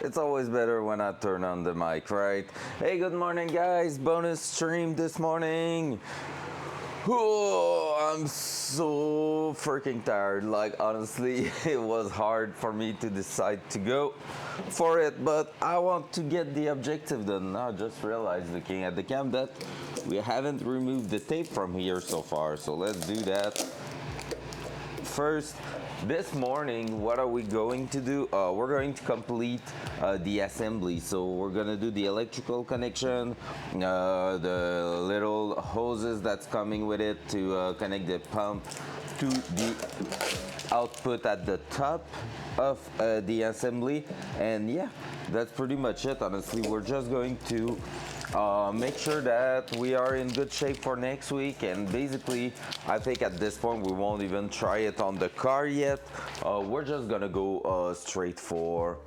It's always better when I turn on the mic, right? Hey, good morning, guys. Bonus stream this morning. Oh, I'm so freaking tired. Like, honestly, it was hard for me to decide to go for it, but I want to get the objective done. Now, I just realized looking at the cam that we haven't removed the tape from here so far, so let's do that. First, this morning, what are we going to do? We're going to complete the assembly. So we're gonna do the electrical connection, the little hoses that's coming with it to connect the pump to the output at the top of the assembly. And yeah, that's pretty much it. Honestly, we're just going to make sure that we are in good shape for next week, and basically I think at this point we won't even try it on the car yet. We're just gonna go straight for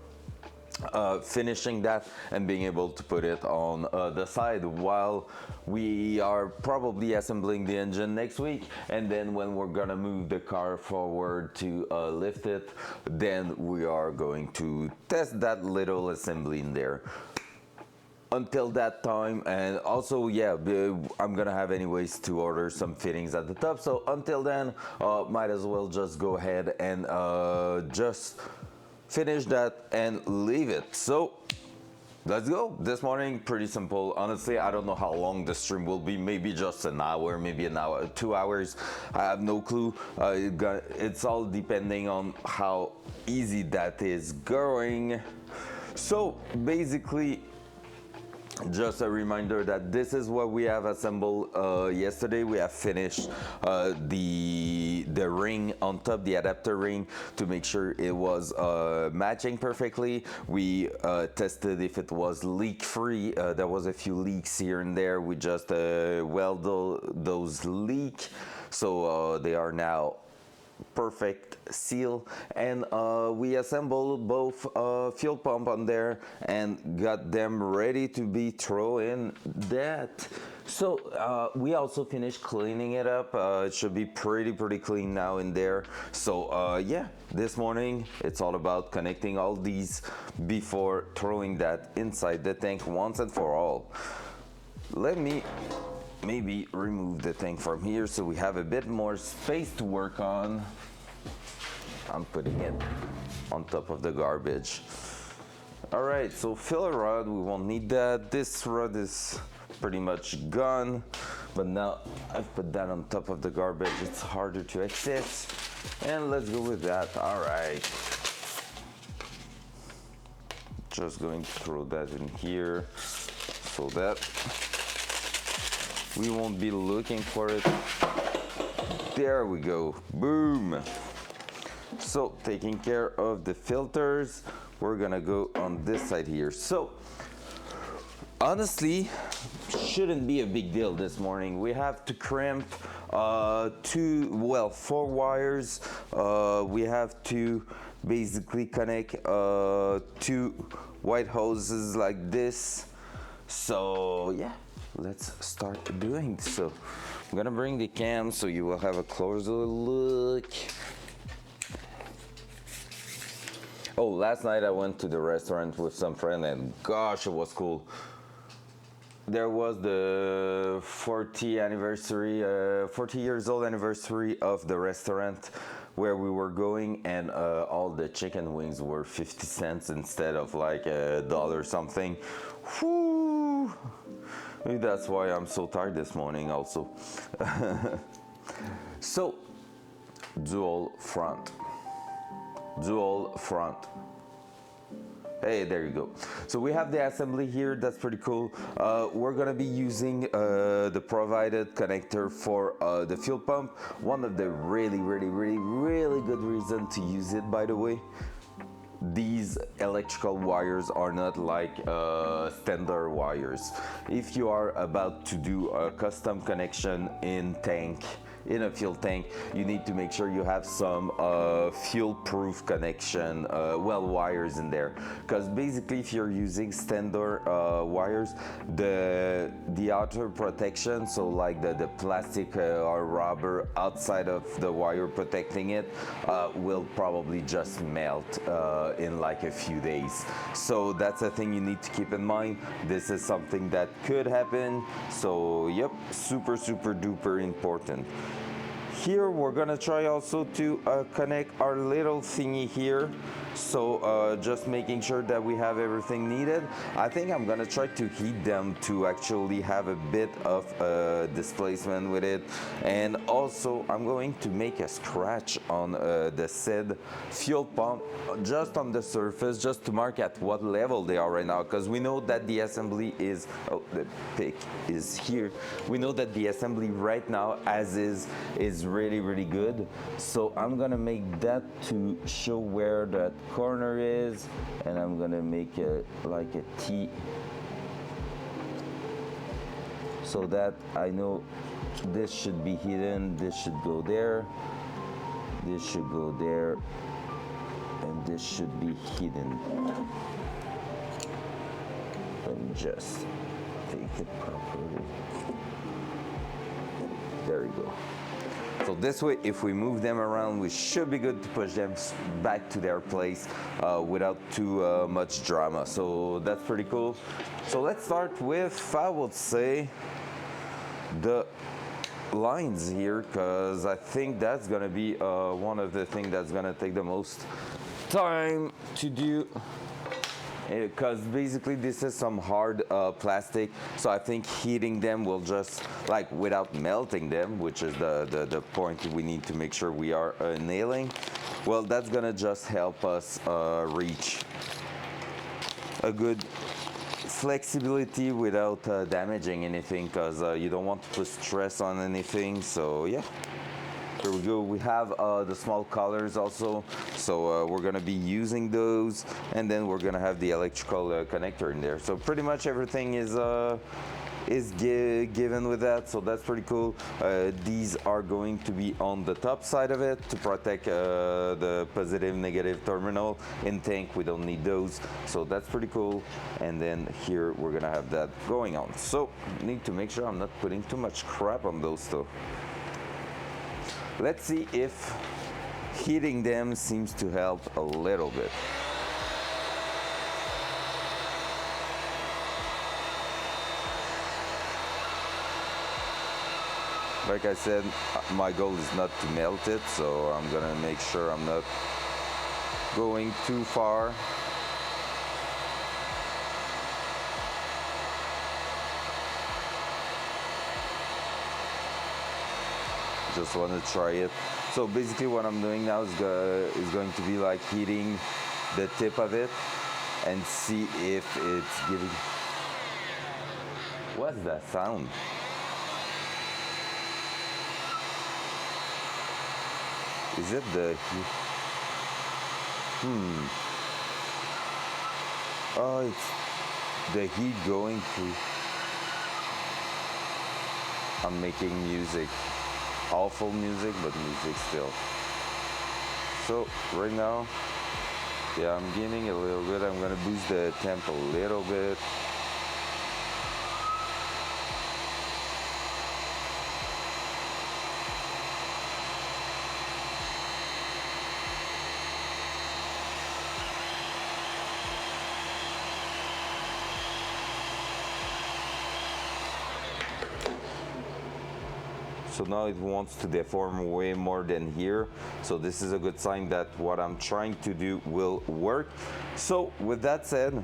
finishing that and being able to put it on the side while we are probably assembling the engine next week. And then when we're gonna move the car forward to lift it, then we are going to test that little assembly in there. Until that time, and also yeah, I'm gonna have anyways to order some fittings at the top, so until then might as well just go ahead and just finish that and leave it. So let's go. This morning, pretty simple. Honestly, I don't know how long the stream will be. Maybe just an hour, maybe an hour, 2 hours. I have no clue. It's all depending on how easy that is going. So basically, just a reminder that this is what we have assembled yesterday. We have finished the ring on top, the adapter ring, to make sure it was matching perfectly. We tested if it was leak free. There was a few leaks here and there. We just welded those leaks, so they are now perfect seal. And we assembled both fuel pump on there and got them ready to be thrown in that. So we also finished cleaning it up. It should be pretty clean now in there. So yeah, this morning it's all about connecting all these before throwing that inside the tank once and for all. Let me maybe remove the tank from here so we have a bit more space to work on. I'm putting it on top of the garbage. All right, so filler rod, we won't need that. This rod is pretty much gone, but now I've put that on top of the garbage. It's harder to access, and let's go with that. All right, just going to throw that in here so that we won't be looking for it. There we go, boom. So taking care of the filters, we're gonna go on this side here. So honestly, shouldn't be a big deal this morning. We have to crimp 4 wires. We have to basically connect 2 white hoses like this. So yeah, let's start doing so. I'm gonna bring the cam so you will have a closer look. Oh, last night I went to the restaurant with some friend, and gosh, it was cool. There was the 40 years old anniversary of the restaurant where we were going, and all the chicken wings were 50 cents instead of like $1 something. Whew. Maybe that's why I'm so tired this morning also. So, dual front. Hey, there you go. So we have the assembly here. That's pretty cool. We're gonna be using the provided connector for the fuel pump. One of the really good reasons to use it, by the way. These electrical wires are not like standard wires. If you are about to do a custom connection in tank, in a fuel tank, you need to make sure you have some fuel-proof connection, wires in there. Because basically, if you're using standard wires, the outer protection, so like the plastic or rubber outside of the wire protecting it, will probably just melt in like a few days. So that's a thing you need to keep in mind. This is something that could happen. So yep, super duper important. Here we're gonna try also to connect our little thingy here. So just making sure that we have everything needed. I think I'm gonna try to heat them to actually have a bit of displacement with it. And also I'm going to make a scratch on the said fuel pump just on the surface, just to mark at what level they are right now, because we know that the assembly is, oh, the pick is here. We know that the assembly right now as is really good. So I'm gonna make that to show where that corner is, and I'm gonna make it like a T so that I know this should be hidden, this should go there, this should go there, and this should be hidden. Let me just take it properly. There we go. So this way, if we move them around, we should be good to push them back to their place without too much drama. So that's pretty cool. So let's start with, I would say, the lines here, because I think that's gonna be one of the things that's gonna take the most time to do. Because basically this is some hard plastic, so I think heating them will just, like, without melting them, which is the point we need to make sure we are nailing, well, that's gonna just help us reach a good flexibility without damaging anything, because you don't want to put stress on anything. So yeah, here we go. We have the small collars also, so we're gonna be using those, and then we're gonna have the electrical connector in there. So pretty much everything is given with that, so that's pretty cool. These are going to be on the top side of it to protect the positive negative terminal. In tank we don't need those, so that's pretty cool. And then here we're gonna have that going on, so need to make sure I'm not putting too much crap on those though. Let's see if heating them seems to help a little bit. Like I said, my goal is not to melt it, so I'm gonna make sure I'm not going too far. Just want to try it. So basically what I'm doing now is going to be like heating the tip of it and see if it's giving. What's that sound? Is it the heat? Oh, it's the heat going through. I'm making music. Awful music, but music still. So right now, yeah, I'm gaining a little bit. I'm gonna boost the temp a little bit. So now it wants to deform way more than here. So this is a good sign that what I'm trying to do will work. So with that said,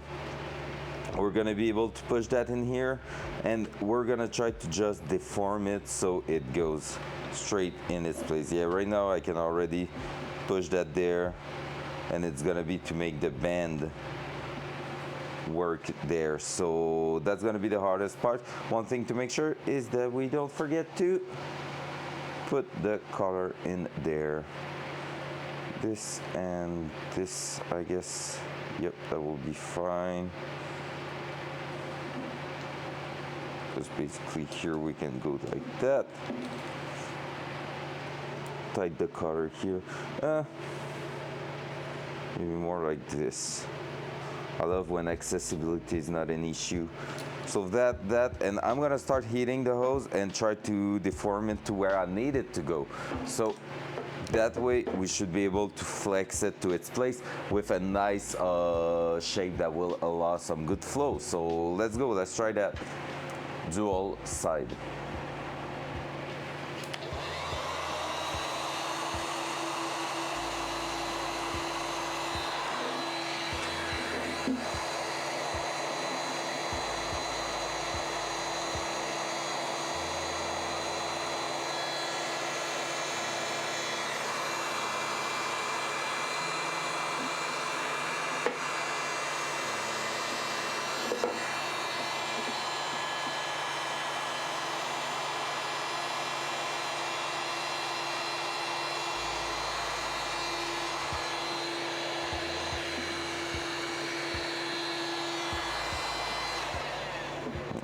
we're gonna be able to push that in here, and we're gonna try to just deform it so it goes straight in its place. Yeah, right now I can already push that there, and it's gonna be to make the band work there. So that's gonna be the hardest part. One thing to make sure is that we don't forget to put the color in there. This and this, I guess. Yep, that will be fine. Because basically here we can go like that. tight the collar here. Maybe more like this. I love when accessibility is not an issue. So and I'm gonna start heating the hose and try to deform it to where I need it to go. So that way we should be able to flex it to its place with a nice shape that will allow some good flow. So let's go, let's try that dual side.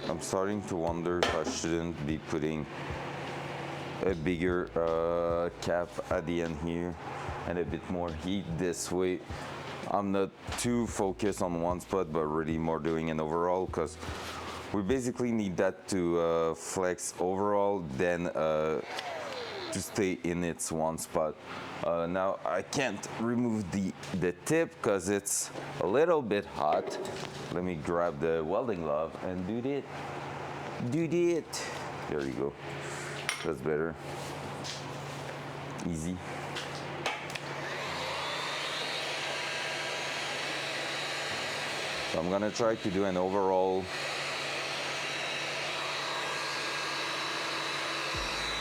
I'm starting to wonder if I shouldn't be putting a bigger cap at the end here and a bit more heat this way. I'm not too focused on one spot, but really more doing an overall, because we basically need that to flex overall, then to stay in its one spot. Now I can't remove the tip because it's a little bit hot. Let me grab the welding glove and do it. There you go. That's better. Easy. So I'm gonna try to do an overall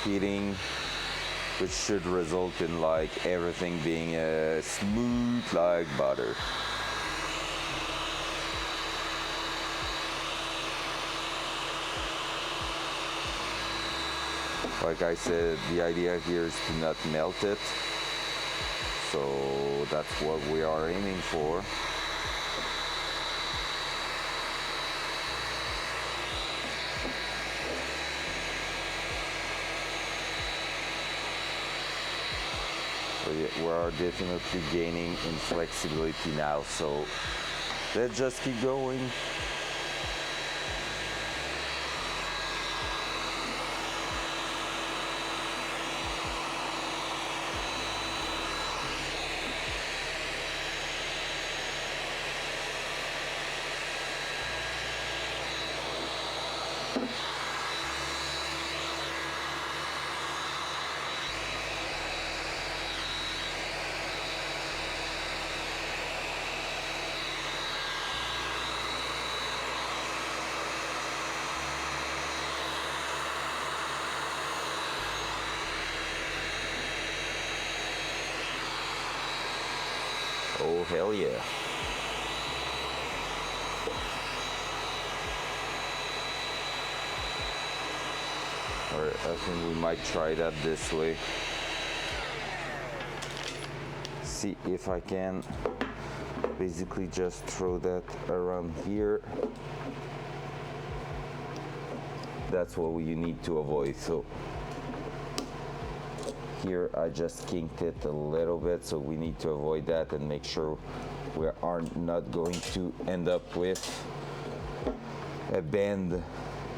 heating, which should result in like everything being smooth like butter. Like I said, the idea here is to not melt it, so that's what we are aiming for. So yeah, we are definitely gaining in flexibility now, so let's just keep going. Oh, hell yeah. Alright, I think we might try that this way. See if I can basically just throw that around here. That's what you need to avoid. So here I just kinked it a little bit, so we need to avoid that and make sure we are not going to end up with a bend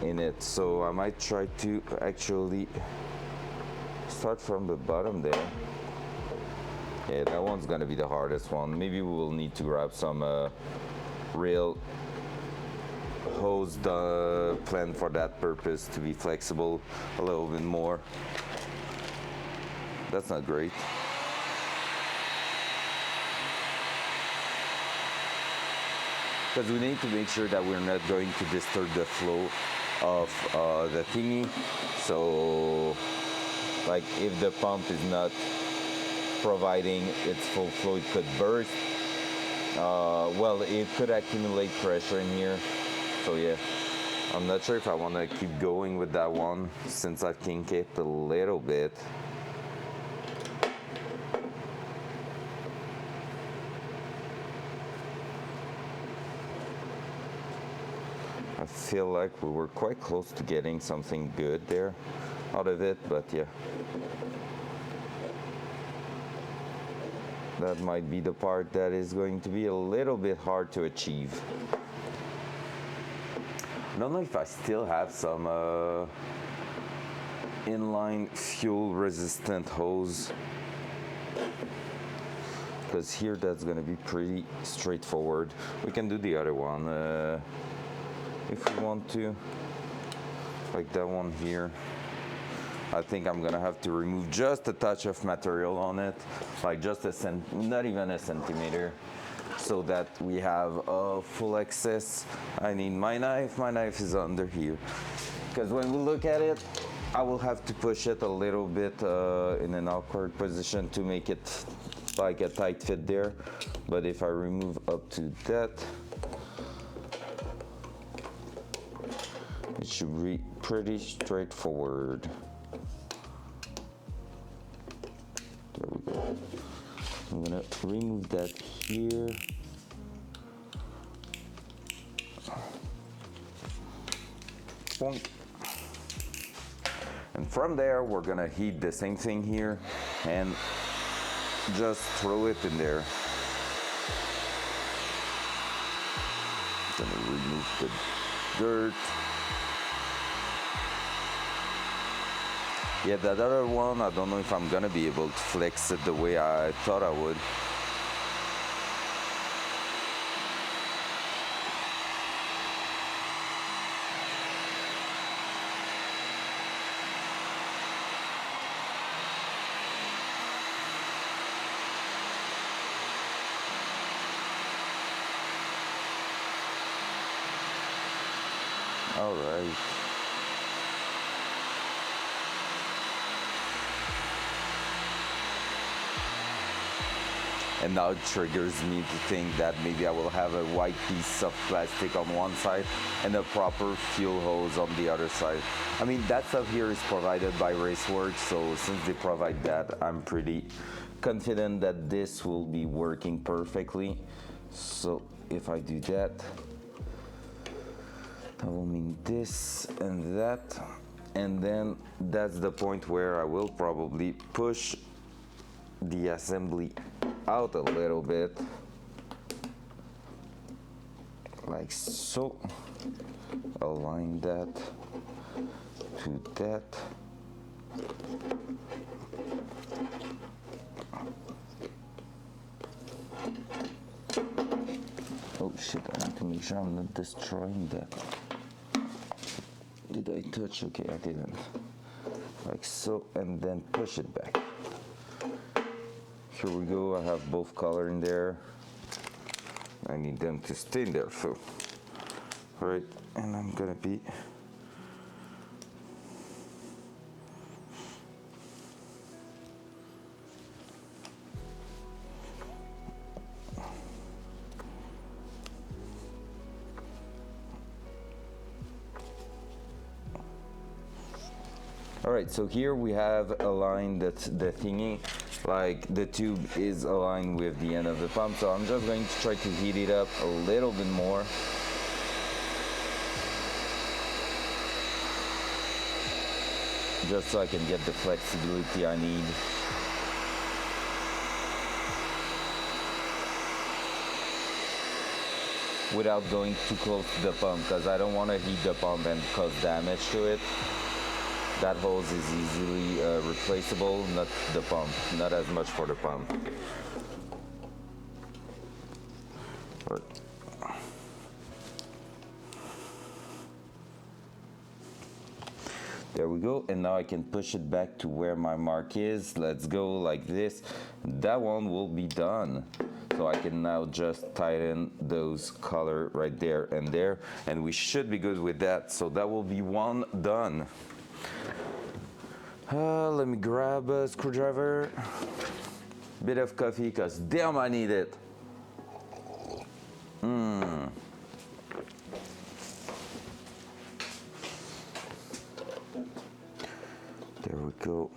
in it. So I might try to actually start from the bottom there. Yeah, that one's gonna be the hardest one. Maybe we will need to grab some real hose planned for that purpose to be flexible a little bit more. That's not great. Because we need to make sure that we're not going to disturb the flow of the thingy. So, like if the pump is not providing its full flow, it could burst. Well, it could accumulate pressure in here. So yeah, I'm not sure if I want to keep going with that one since I kinked it a little bit. I feel like we were quite close to getting something good there out of it, but yeah. that might be the part that is going to be a little bit hard to achieve. I don't know if I still have some inline fuel resistant hose, because here that's gonna be pretty straightforward. We can do the other one if we want to, like that one here. I think I'm gonna have to remove just a touch of material on it, like just not even a centimeter, so that we have a full access. I need my knife. My knife is under here, because when we look at it, I will have to push it a little bit in an awkward position to make it like a tight fit there. But if I remove up to that, it should be pretty straightforward. There we go. I'm gonna remove that here. Boink. And from there, we're gonna heat the same thing here and just throw it in there. Gonna remove the dirt. Yeah, that other one, I don't know if I'm gonna be able to flex it the way I thought I would. All right. And now it triggers me to think that maybe I will have a white piece of plastic on one side and a proper fuel hose on the other side. I mean, that stuff here is provided by Raceworks, so since they provide that, I'm pretty confident that this will be working perfectly. So if I do that, that will mean this and that. And then that's the point where I will probably push the assembly out a little bit, like so. Align that to that. Oh shit, I need to make sure I'm not destroying that. Did I touch? Okay, I didn't. Like so, and then push it back. Here we go, I have both color in there. I need them to stay in there, so. All right, and I'm gonna be. All right, so here we have aligned the thingy, like the tube is aligned with the end of the pump. So I'm just going to try to heat it up a little bit more. Just so I can get the flexibility I need. Without going too close to the pump, because I don't want to heat the pump and cause damage to it. That hose is easily replaceable, not the pump, not as much for the pump. Right. There we go, and now I can push it back to where my mark is. Let's go like this. That one will be done. So I can now just tighten those color right there, and we should be good with that. So that will be one done. Let me grab a screwdriver, bit of coffee, because damn I need it. There we go.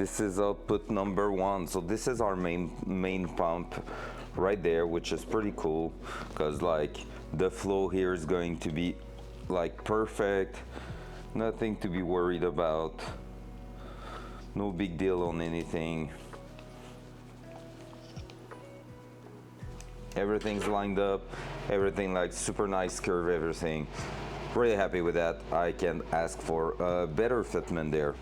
This is output number 1. So this is our main pump right there, which is pretty cool because like the flow here is going to be like perfect. Nothing to be worried about. No big deal on anything. Everything's lined up. Everything like super nice curve, everything. Really happy with that. I can ask for a better fitment there.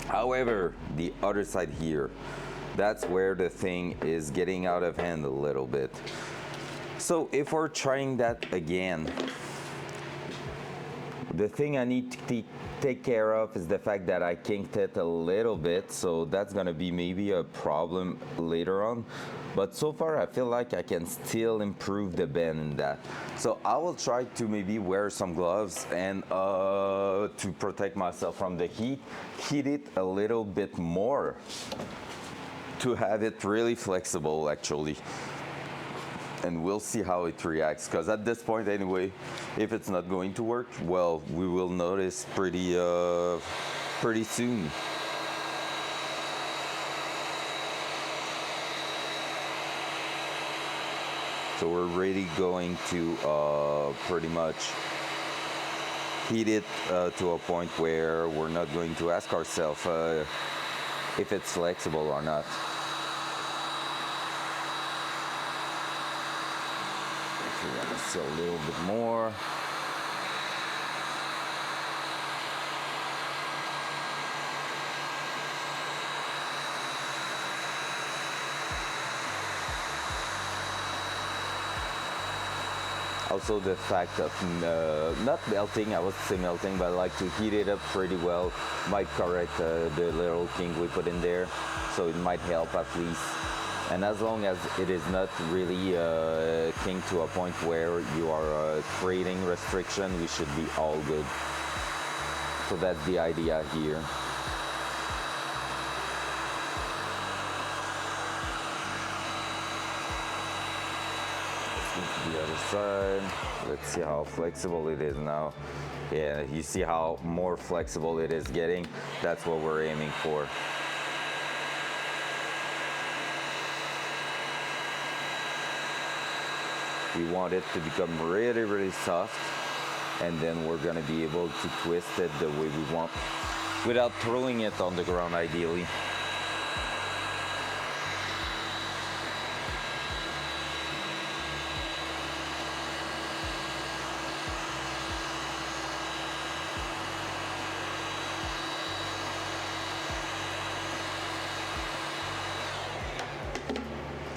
However, the other side here, that's where the thing is getting out of hand a little bit. So if we're trying that again, the thing I need to take care of is the fact that I kinked it a little bit, so that's gonna be maybe a problem later on. But so far I feel like I can still improve the bend in that. So I will try to maybe wear some gloves and to protect myself from the heat it a little bit more to have it really flexible actually. And we'll see how it reacts, because at this point anyway, if it's not going to work, well, we will notice pretty soon. So we're really going to pretty much heat it to a point where we're not going to ask ourselves if it's flexible or not. So a little bit more. Also the fact of not melting, I would say melting, but I like to heat it up pretty well might correct the little kink we put in there, so it might help at least. And as long as it is not really kinked to a point where you are creating restriction, we should be all good. So that's the idea here. Let's move to the other side. Let's see how flexible it is now. Yeah, you see how more flexible it is getting? That's what we're aiming for. We want it to become really, really soft, and then we're gonna be able to twist it the way we want without throwing it on the ground ideally.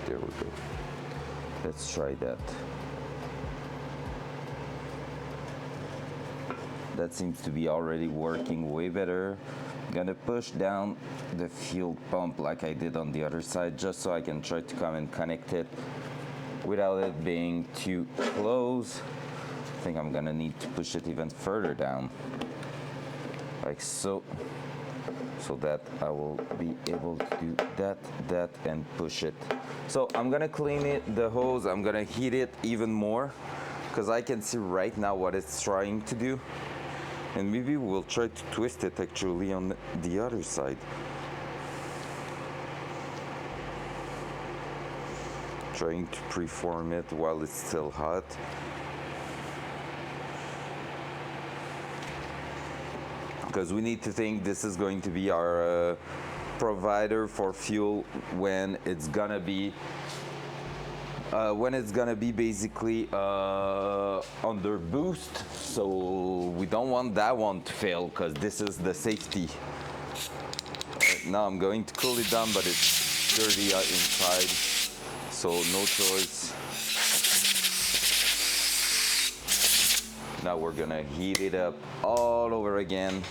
There we go. Let's try that. That seems to be already working way better. I'm gonna push down the fuel pump like I did on the other side, just so I can try to come and connect it without it being too close. I think I'm gonna need to push it even further down, like so, so that I will be able to do that, and push it. So I'm gonna clean it, the hose, I'm gonna heat it even more, because I can see right now what it's trying to do. And maybe we'll try to twist it actually on the other side. Trying to preform it while it's still hot. Because we need to think this is going to be our provider for fuel when it's gonna be basically under boost. So we don't want that one to fail, because this is the safety. Now I'm going to cool it down, but it's dirty inside, so no choice. Now we're gonna heat it up all over again.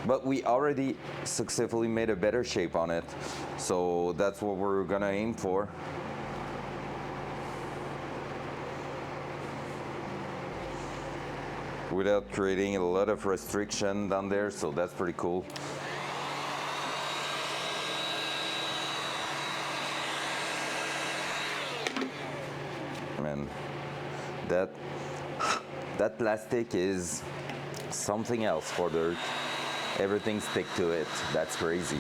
But we already successfully made a better shape on it, so that's what we're gonna aim for. Without creating a lot of restriction down there, so that's pretty cool. Man, that plastic is something else for dirt. everything stick to it. That's crazy.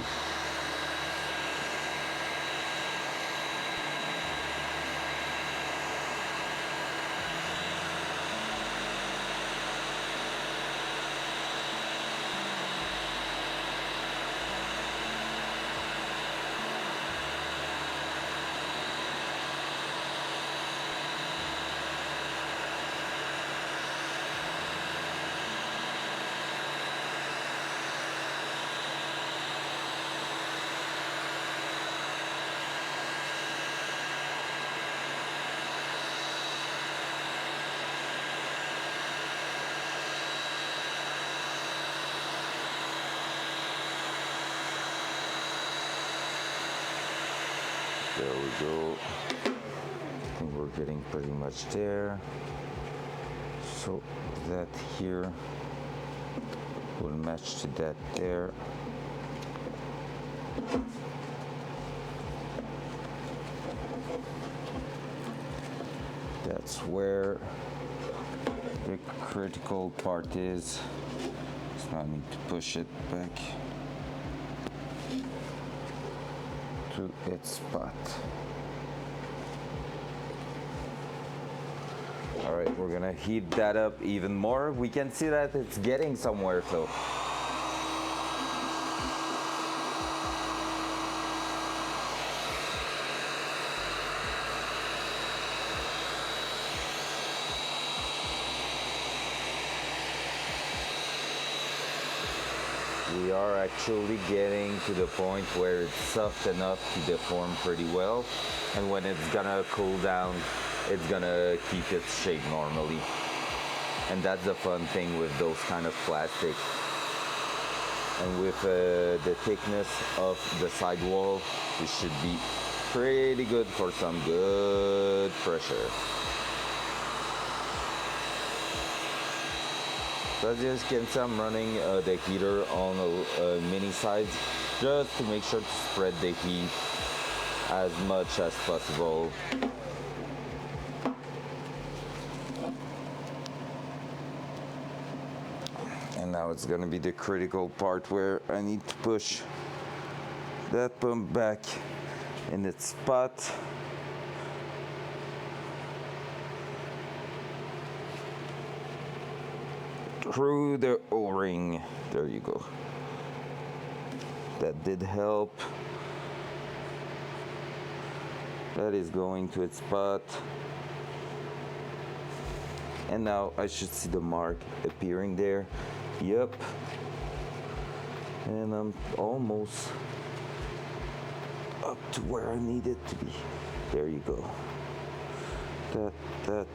There we go. I think we're getting pretty much there. So that here will match to that there. That's where the critical part is. So I need to push it back to its spot. All right, we're gonna heat that up even more. We can see that it's getting somewhere, so. We are actually getting to the point where it's soft enough to deform pretty well, and when it's gonna cool down, it's gonna keep its shape normally. And that's the fun thing with those kind of plastic. And with the thickness of the sidewall, it should be pretty good for some good pressure. So as you can see, I'm running the heater on a mini size just to make sure to spread the heat as much as possible. And now it's gonna be the critical part where I need to push that pump back in its spot. Through the O-ring. There you go. That did help. That is going to its spot. And now I should see the mark appearing there. Yep. And I'm almost up to where I need it to be. There you go. That.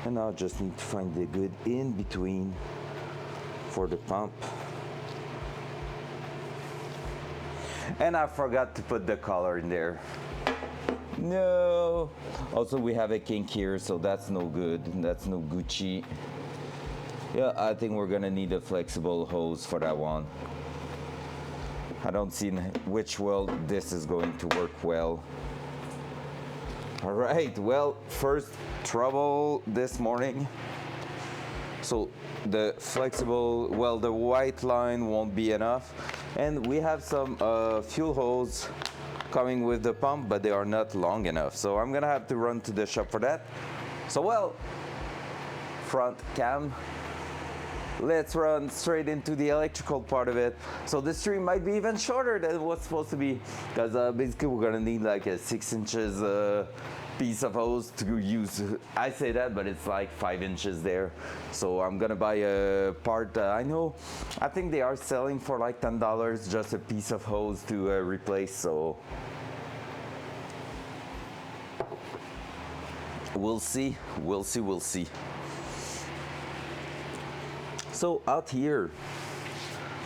And now I just need to find the good in between for the pump. And I forgot to put the collar in there. No. Also, we have a kink here, so that's no good. That's no Gucci. Yeah, I think we're gonna need a flexible hose for that one. I don't see in which world this is going to work well. All right, well, first trouble this morning. So the flexible, well, the white line won't be enough. And we have some fuel hose coming with the pump, but they are not long enough. So I'm gonna have to run to the shop for that. So, well, front cam. Let's run straight into the electrical part of it. So this stream might be even shorter than what's supposed to be, because basically we're gonna need like a 6 inches piece of hose to use. I say that, but it's like 5 inches there. So I'm gonna buy a part. I think they are selling for like $10 just a piece of hose to replace. So we'll see. So out here,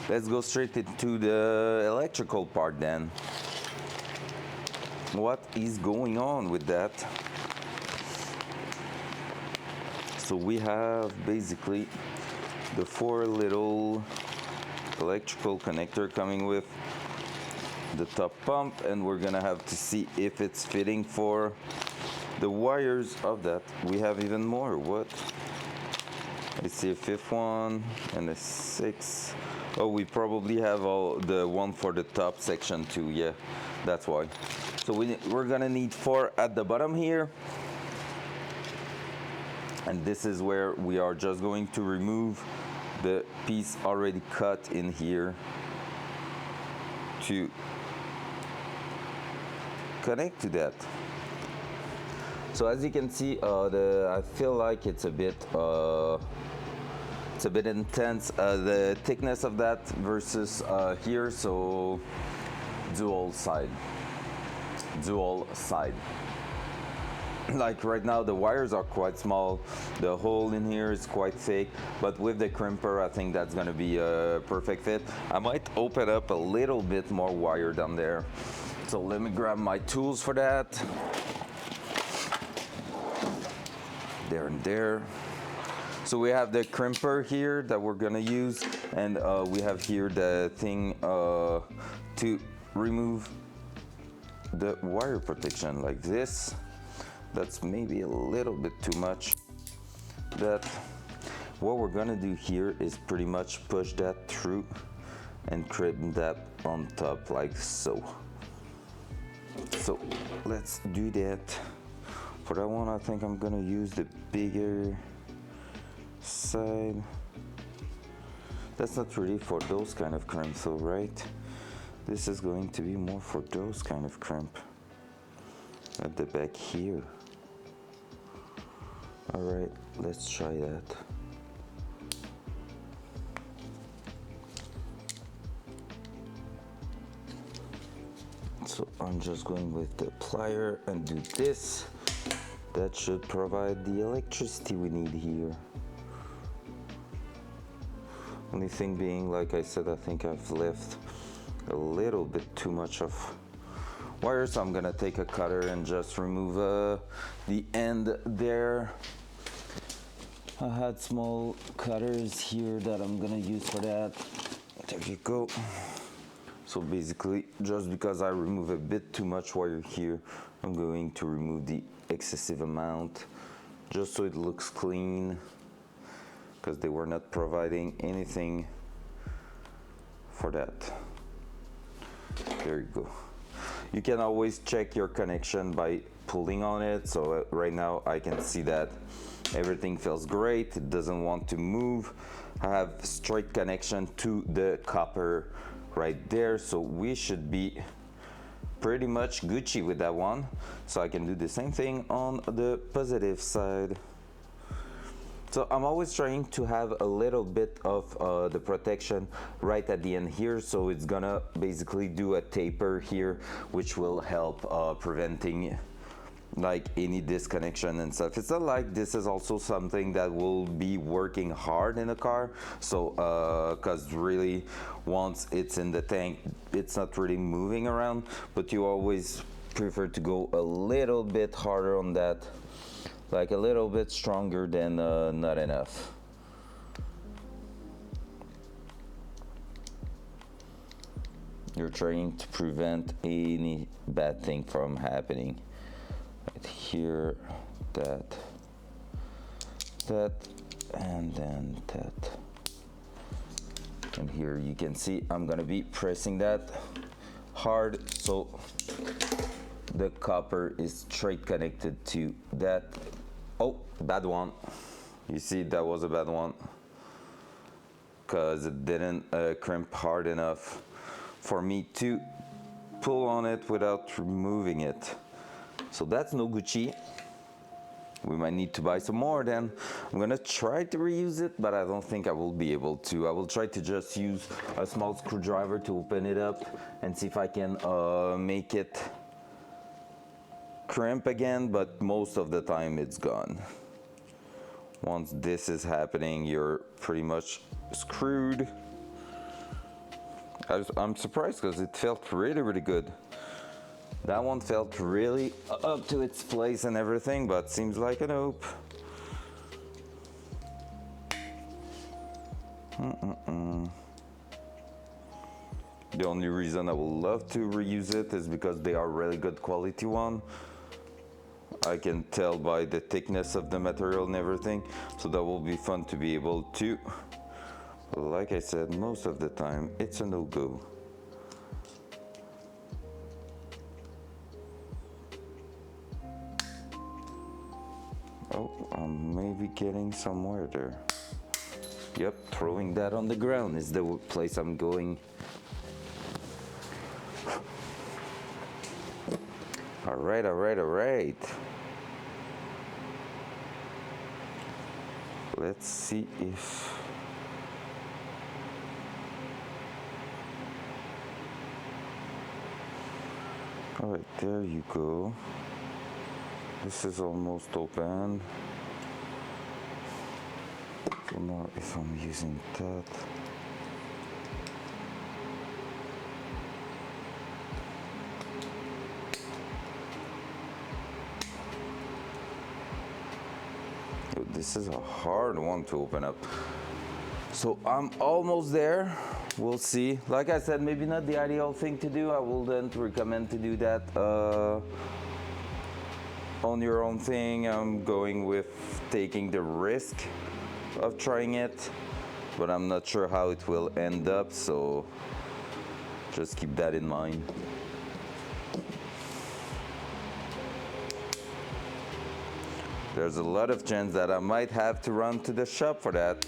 let's go straight into the electrical part then. What is going on with that? So we have basically the 4 little electrical connector coming with the top pump, and we're gonna have to see if it's fitting for the wires of that. We have even more. What? Let's see a fifth one and a sixth. Oh, we probably have all the one for the top section too. Yeah, that's why. So we're gonna need 4 at the bottom here. And this is where we are just going to remove the piece already cut in here to connect to that. So as you can see, I feel like it's a bit intense, the thickness of that versus here. So dual side. Like right now the wires are quite small, the hole in here is quite thick, but with the crimper I think that's gonna be a perfect fit. I might open up a little bit more wire down there. So let me grab my tools for that. There and there. So we have the crimper here that we're gonna use, and we have here the thing to remove the wire protection like this. That's maybe a little bit too much. That what we're gonna do here is pretty much push that through and crimp that on top like so. So let's do that. For that one I think I'm gonna use the bigger side. That's not really for those kind of crimps though, right? This is going to be more for those kind of crimp at the back here. All right, let's try that. So I'm just going with the plier and do this. That should provide the electricity we need here. Only thing being, like I said, I think I've left a little bit too much of wire, so I'm gonna take a cutter and just remove the end there. I had small cutters here that I'm gonna use for that. There you go. So basically, just because I remove a bit too much wire here, I'm going to remove the excessive amount just so it looks clean, because they were not providing anything for that. There you go. You can always check your connection by pulling on it. So right now I can see that everything feels great. It doesn't want to move. I have straight connection to the copper right there. So we should be pretty much Gucci with that one. So I can do the same thing on the positive side. So I'm always trying to have a little bit of the protection right at the end here. So it's gonna basically do a taper here, which will help preventing like any disconnection and stuff. It's not like this is also something that will be working hard in a car. So because really once it's in the tank, it's not really moving around, but you always prefer to go a little bit harder on that. Like a little bit stronger than not enough. You're trying to prevent any bad thing from happening. Right here, that, and then that. And here you can see I'm gonna be pressing that hard so the copper is straight connected to that. Oh, bad one. You see, that was a bad one because it didn't crimp hard enough for me to pull on it without removing it. So that's no Gucci. We might need to buy some more then. I'm gonna try to reuse it, but I don't think I will be able to. I will try to just use a small screwdriver to open it up and see if I can make it crimp again, but most of the time it's gone. Once this is happening, you're pretty much screwed. I'm surprised because it felt really good. That one felt really up to its place and everything, but seems like a nope. The only reason I would love to reuse it is because they are really good quality one. I can tell by the thickness of the material and everything. So that will be fun to be able to, like I said, most of the time it's a no-go. Oh, I'm maybe getting somewhere there. Yep, throwing that on the ground is the place I'm going. All right, all right, all right. Let's see if... All right, there you go. This is almost open. So now if I'm using that, this is a hard one to open up. So I'm almost there. We'll see. Like I said, maybe not the ideal thing to do. I wouldn't recommend to do that on your own thing. I'm going with taking the risk of trying it, but I'm not sure how it will end up, so just keep that in mind. There's a lot of chance that I might have to run to the shop for that.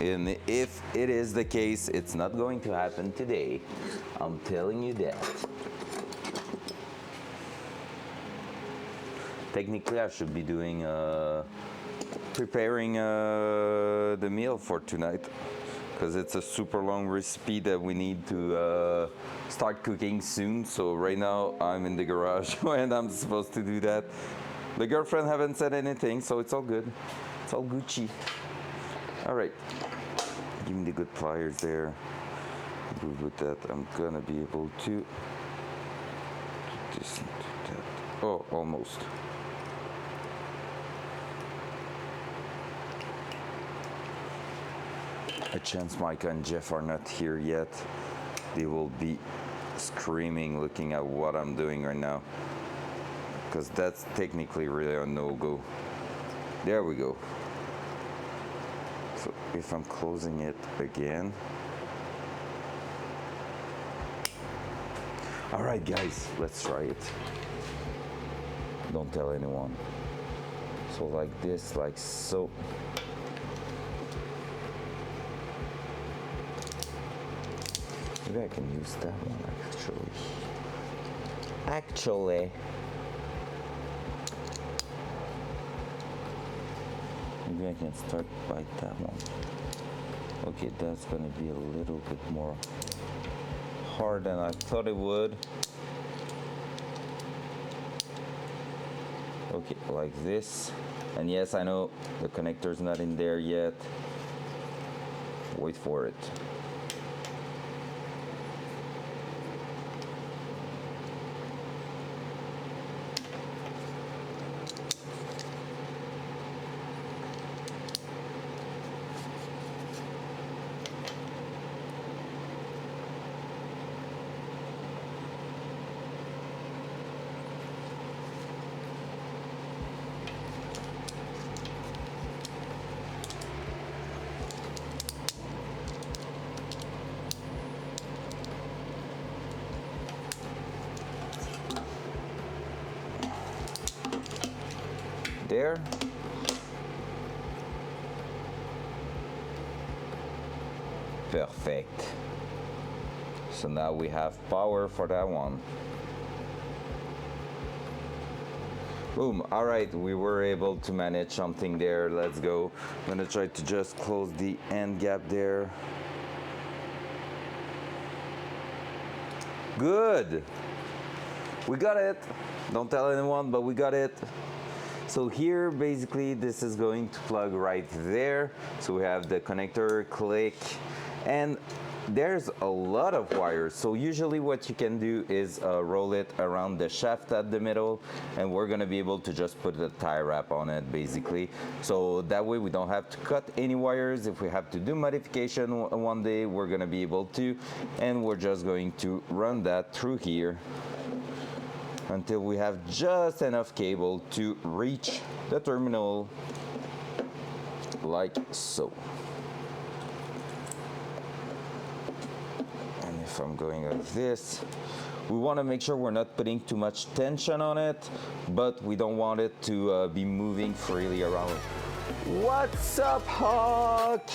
And if it is the case, it's not going to happen today. I'm telling you that. Technically, I should be doing preparing the meal for tonight, because it's a super long recipe that we need to start cooking soon. So right now I'm in the garage and I'm supposed to do that. The girlfriend haven't said anything, so it's all good. It's all Gucci. All right, give me the good pliers there. With that, I'm gonna be able to do this and do that. Oh, almost. A chance Micah and Jeff are not here yet. They will be screaming looking at what I'm doing right now, because that's technically really a no-go. There we go. So if I'm closing it again. All right, guys, let's try it. Don't tell anyone. So like this, like so. Maybe I can use that one actually. Maybe I can start by that one. Okay, that's gonna be a little bit more hard than I thought it would. Okay, like this. And yes, I know the connector's not in there yet. Wait for it. There. Perfect. So now we have power for that one. Boom. All right, we were able to manage something there. Let's go. I'm gonna try to just close the end gap there. Good. We got it. Don't tell anyone, but we got it. So here, basically, this is going to plug right there. So we have the connector, click, and there's a lot of wires. So usually what you can do is roll it around the shaft at the middle, and we're gonna be able to just put a tie wrap on it basically. So that way we don't have to cut any wires. If we have to do modification one day, we're gonna be able to, and we're just going to run that through here until we have just enough cable to reach the terminal, like so. And if I'm going like this, we want to make sure we're not putting too much tension on it, but we don't want it to be moving freely around. What's up, Hawk?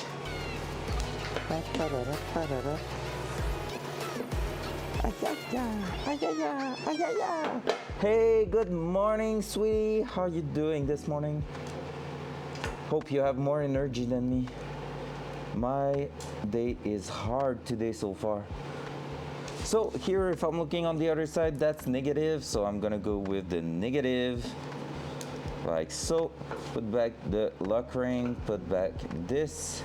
Hey, good morning, sweetie. How are you doing this morning? Hope you have more energy than me. My day is hard today so far. So here, if I'm looking on the other side, that's negative. So I'm gonna go with the negative, like so. Put back the lock ring, put back this.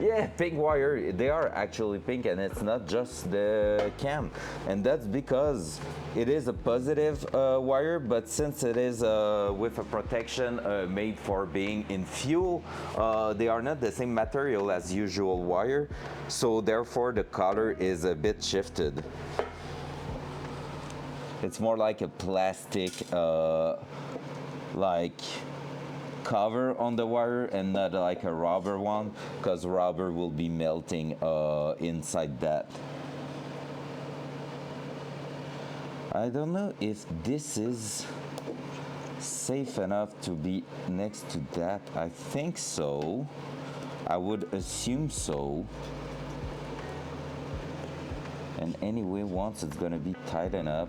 Yeah, pink wire, they are actually pink, and it's not just the cam. And that's because it is a positive wire, but since it is with a protection made for being in fuel, they are not the same material as usual wire. So therefore the color is a bit shifted. It's more like a plastic, like cover on the wire, and not like a rubber one, because rubber will be melting inside that. I don't know if this is safe enough to be next to that. I think so. I would assume so. And anyway, once it's gonna be tightened up,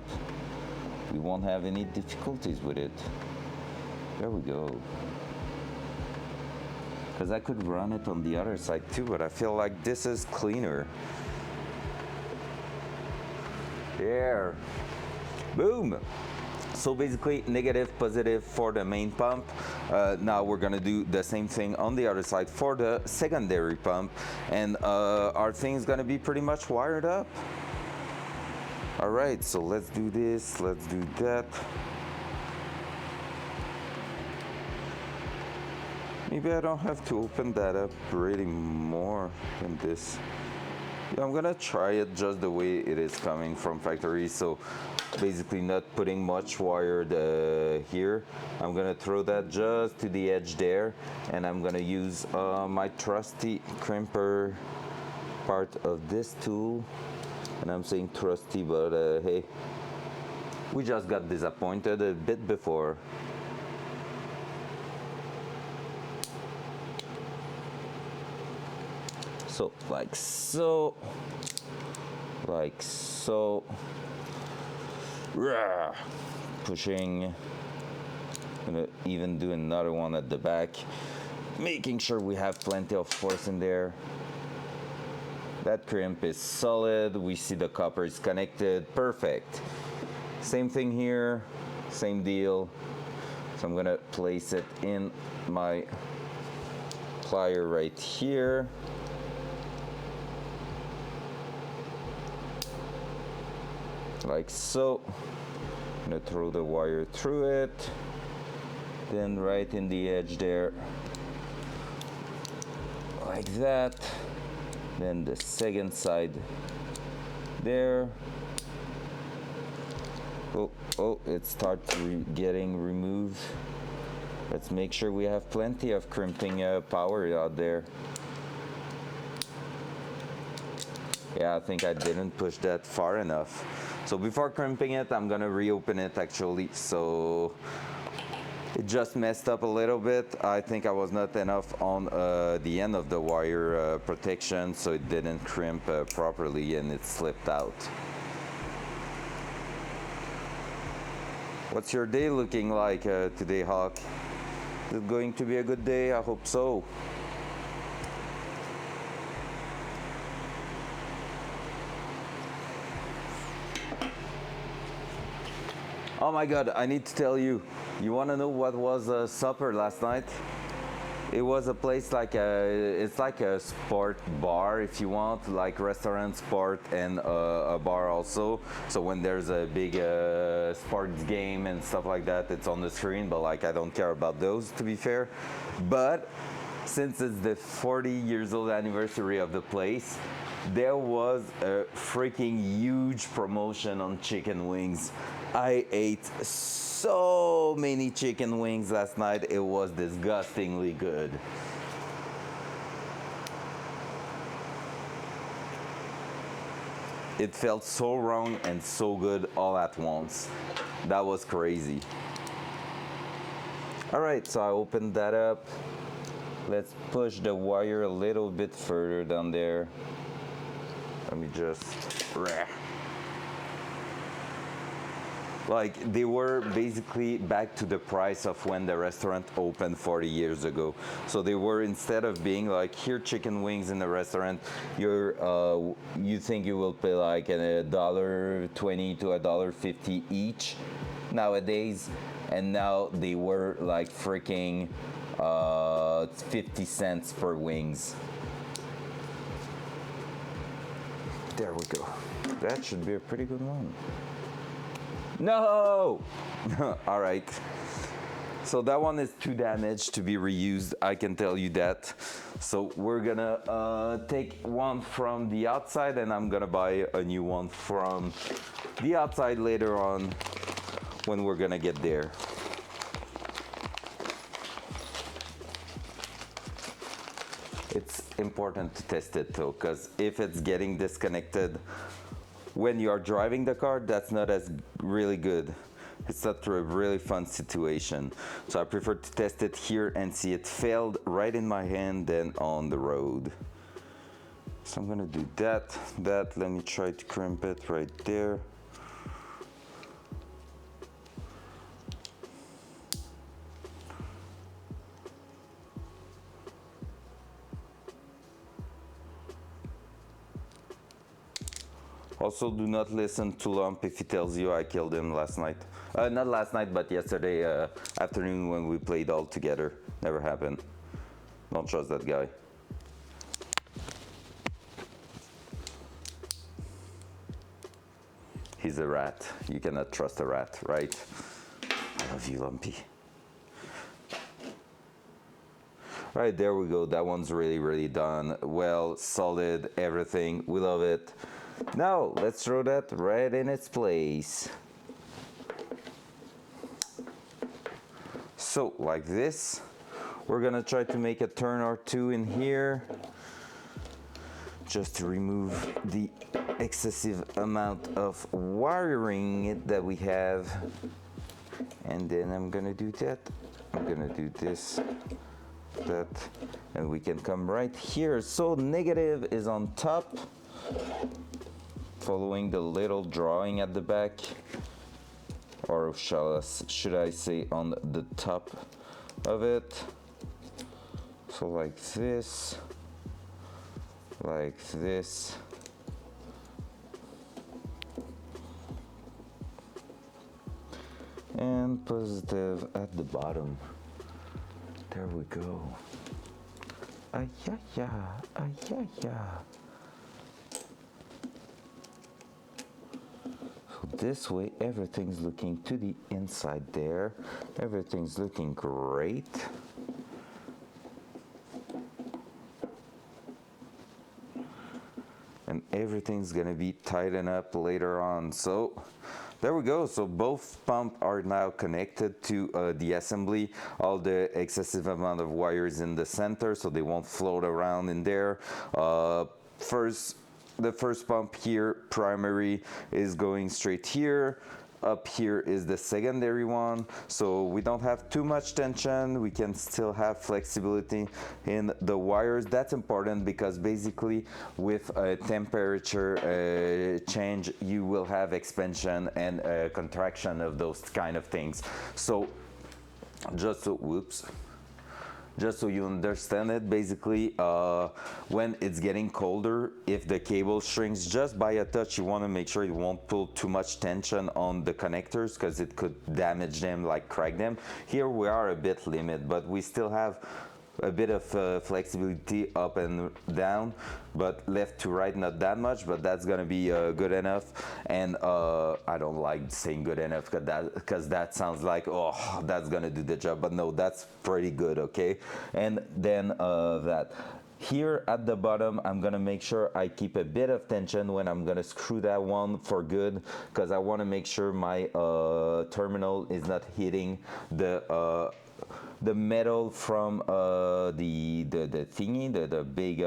we won't have any difficulties with it. There we go. Because I could run it on the other side too, but I feel like this is cleaner. There. Boom. So basically negative, positive for the main pump. Now we're gonna do the same thing on the other side for the secondary pump, and our thing's gonna be pretty much wired up. All right, so let's do this, let's do that. Maybe I don't have to open that up really more than this. Yeah, I'm gonna try it just the way it is coming from factory. So basically not putting much wire here. I'm gonna throw that just to the edge there, and I'm gonna use my trusty crimper part of this tool. And I'm saying trusty, but hey, we just got disappointed a bit before. So like so, like so. Pushing. I'm gonna even do another one at the back, making sure we have plenty of force in there. That crimp is solid. We see the copper is connected. Perfect. Same thing here, same deal. So I'm gonna place it in my plier right here. Like so. I'm gonna throw the wire through it, then right in the edge there, like that. Then the second side there. Oh, it starts getting removed. Let's make sure we have plenty of crimping power out there. Yeah, I think I didn't push that far enough. So before crimping it, I'm gonna reopen it actually. So it just messed up a little bit. I think I was not enough on the end of the wire protection, so it didn't crimp properly and it slipped out. What's your day looking like today, Hawk? Is it going to be a good day? I hope so. Oh my God, I need to tell you. You want to know what was supper last night? It was a place like it's like a sport bar if you want, like restaurant, sport, and a bar also. So when there's a big sports game and stuff like that, it's on the screen. But like I don't care about those, to be fair. But since it's the 40 years old anniversary of the place, there was a freaking huge promotion on chicken wings. I ate so many chicken wings last night. It was disgustingly good. It felt so wrong and so good all at once. That was crazy. All right, so I opened that up. Let's push the wire a little bit further down there. Let me just... Like, they were basically back to the price of when the restaurant opened 40 years ago. So they were, instead of being like, here chicken wings in the restaurant, you think you will pay like $1.20 to $1.50 each nowadays. And now they were like freaking 50 cents per wings. There we go. That should be a pretty good one. No! All right. So that one is too damaged to be reused, I can tell you that. So we're gonna take one from the outside, and I'm gonna buy a new one from the outside later on when we're gonna get there. It's important to test it though, because if it's getting disconnected when you are driving the car, that's not as really good. It's not a really fun situation. So I prefer to test it here and see it failed right in my hand than on the road. So I'm gonna do that. Let me try to crimp it right there. Also, do not listen to Lump if he tells you I killed him last night. Not last night, but yesterday afternoon when we played all together. Never happened. Don't trust that guy. He's a rat. You cannot trust a rat, right? I love you, Lumpy. Right, there we go. That one's really, really done. Well, solid, everything. We love it. Now, let's throw that right in its place. So, like this, we're gonna try to make a turn or two in here, just to remove the excessive amount of wiring that we have. And then I'm gonna do that. I'm gonna do this, that, and we can come right here. So negative is on top, following the little drawing at the back, or should I say on the top of it. So like this, and positive at the bottom. There we go. Ay-ya-ya, ay-ya-ya. This way, everything's looking to the inside there. Everything's looking great. And everything's gonna be tightened up later on. So there we go. So both pumps are now connected to the assembly. All the excessive amount of wires in the center, so they won't float around in there. The first pump here, primary, is going straight here. Up here is the secondary one, so we don't have too much tension. We can still have flexibility in the wires. That's important because basically with a temperature change, you will have expansion and contraction of those kind of things. So just so you understand it, basically when it's getting colder, if the cable shrinks just by a touch, you want to make sure you won't pull too much tension on the connectors because it could damage them, like crack them. Here we are a bit limited, but we still have a bit of flexibility up and down, but left to right not that much, but that's gonna be good enough. And I don't like saying good enough because that sounds like, oh, that's gonna do the job, but no, that's pretty good. Okay. And then that here at the bottom, I'm gonna make sure I keep a bit of tension when I'm gonna screw that one for good, because I want to make sure my terminal is not hitting the metal from the thingy, the big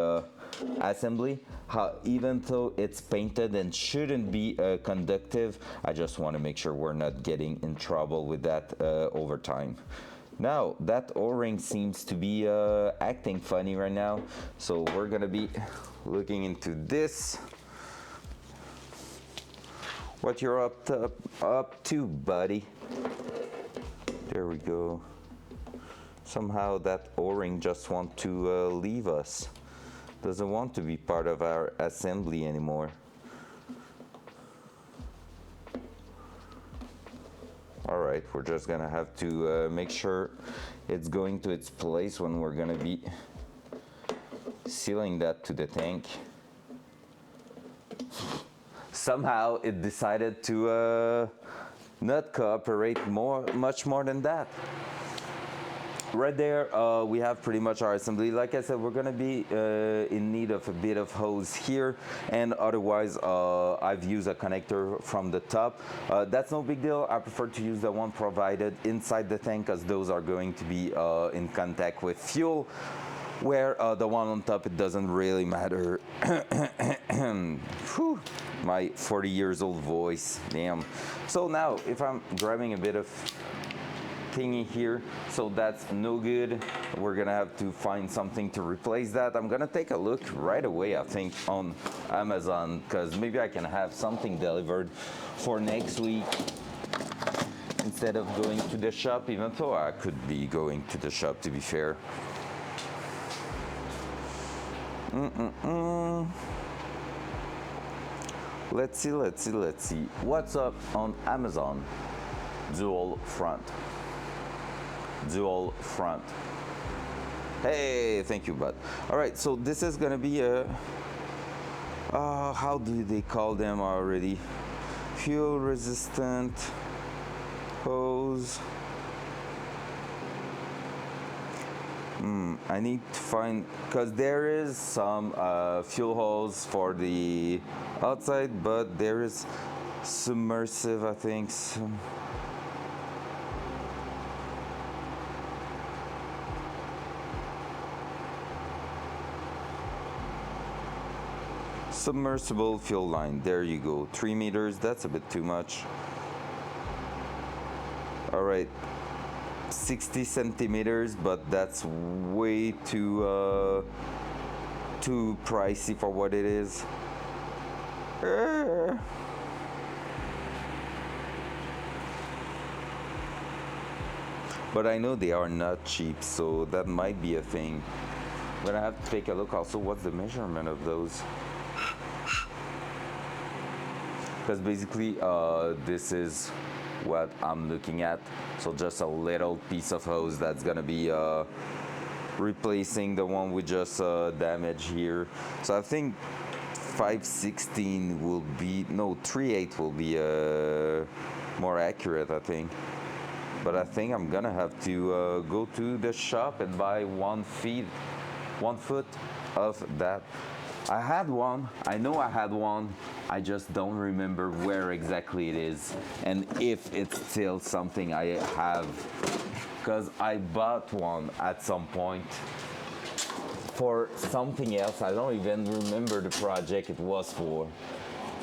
assembly. Even though it's painted and shouldn't be conductive, I just want to make sure we're not getting in trouble with that over time. Now that O-ring seems to be acting funny right now, so we're gonna be looking into this. What you're up to, buddy? There we go. Somehow that O-ring just wants to leave us. Doesn't want to be part of our assembly anymore. All right, we're just gonna have to make sure it's going to its place when we're gonna be sealing that to the tank. Somehow it decided to not cooperate much more than that. Right there, we have pretty much our assembly. Like I said, we're gonna be in need of a bit of hose here, and otherwise I've used a connector from the top. That's no big deal. I prefer to use the one provided inside the tank, because those are going to be in contact with fuel, where the one on top, it doesn't really matter. Whew, my 40 years old voice, damn. So now, if I'm grabbing a bit of thingy here, so that's no good, we're gonna have to find something to replace that. I'm gonna take a look right away, I think, on Amazon, because maybe I can have something delivered for next week instead of going to the shop, even though I could be going to the shop, to be fair. Let's see. What's up on Amazon? Dual front. Hey, thank you, bud. All right, so this is gonna be a how do they call them already? Fuel resistant hose. I need to find, because there is some fuel hose for the outside, but there is submersive, I think. Submersible fuel line, there you go. 3 meters, that's a bit too much. All right, 60 centimeters, but that's way too pricey for what it is. But I know they are not cheap, so that might be a thing. I'm gonna have to take a look also what's the measurement of those. Because basically this is what I'm looking at. So just a little piece of hose that's gonna be replacing the one we just damaged here. So I think 5/16 will be, no, 3/8 will be more accurate, I think. But I think I'm gonna have to go to the shop and buy 1 foot of that. I had one, I know I had one, I just don't remember where exactly it is and if it's still something I have, because I bought one at some point for something else. I don't even remember the project it was for,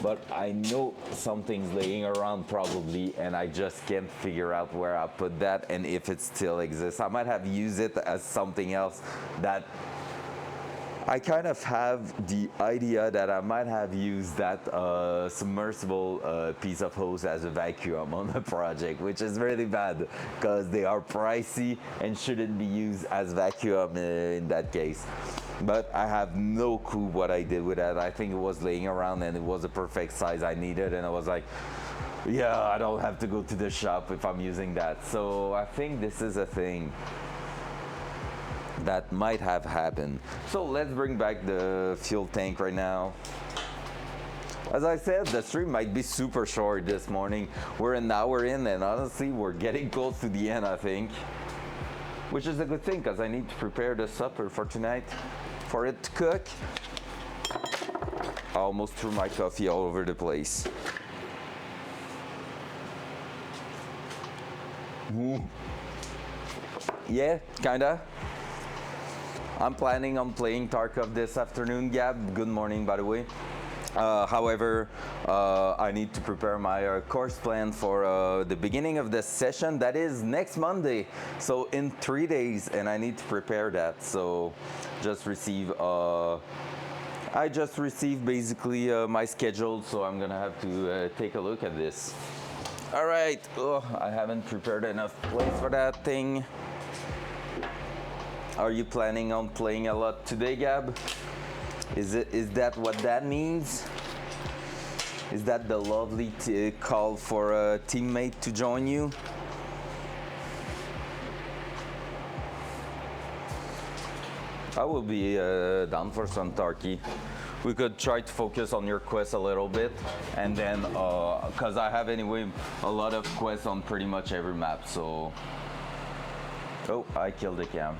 but I know something's laying around probably, and I just can't figure out where I put that and if it still exists. I might have used it as something else. That I kind of have the idea that I might have used that submersible piece of hose as a vacuum on the project, which is really bad because they are pricey and shouldn't be used as vacuum in that case. But I have no clue what I did with that. I think it was laying around and it was the perfect size I needed, and I was like, yeah, I don't have to go to the shop if I'm using that. So I think this is a thing. that might have happened. So let's bring back the fuel tank right now. As I said, the stream might be super short this morning. We're an hour in, and honestly, we're getting close to the end, I think. Which is a good thing, because I need to prepare the supper for tonight, for it to cook. I almost threw my coffee all over the place. Yeah, kinda. I'm planning on playing Tarkov this afternoon, Gab. Good morning, by the way. However, I need to prepare my course plan for the beginning of the session. That is next Monday, so in 3 days, and I need to prepare that. So, I just received basically my schedule, so I'm gonna have to take a look at this. All right. Oh, I haven't prepared enough place for that thing. Are you planning on playing a lot today, Gab? Is that what that means? Is that the lovely call for a teammate to join you? I will be down for some Tarky. We could try to focus on your quest a little bit, and then, because I have anyway a lot of quests on pretty much every map, so... Oh, I killed the cam.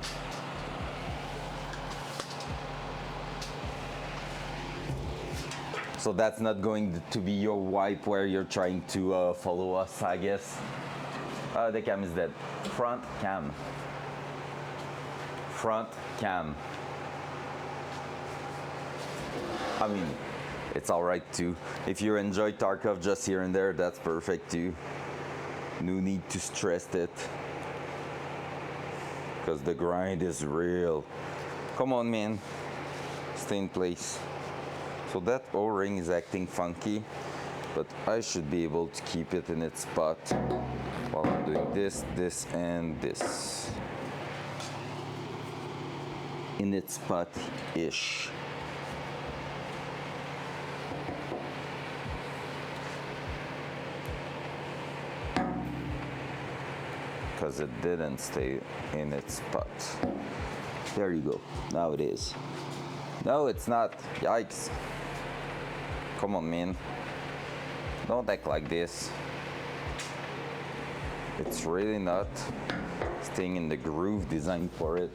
So that's not going to be your wipe where you're trying to follow us, I guess. The cam is dead. Front cam. Front cam. I mean, it's alright too. If you enjoy Tarkov just here and there, that's perfect too. No need to stress it. Because the grind is real. Come on, man. Stay in place. So that O-ring is acting funky, but I should be able to keep it in its spot while I'm doing this, this, and this. In its spot-ish. Because it didn't stay in its spot. There you go. Now it is. No, it's not. Yikes. Come on, man. Don't act like this. It's really not staying in the groove designed for it.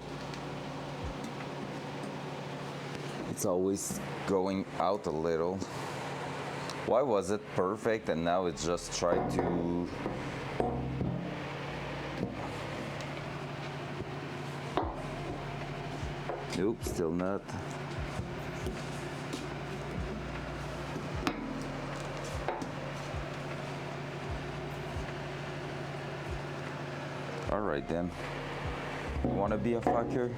It's always going out a little. Why was it perfect and now it's just tried to... Nope, still not. Alright then. You wanna be a fucker?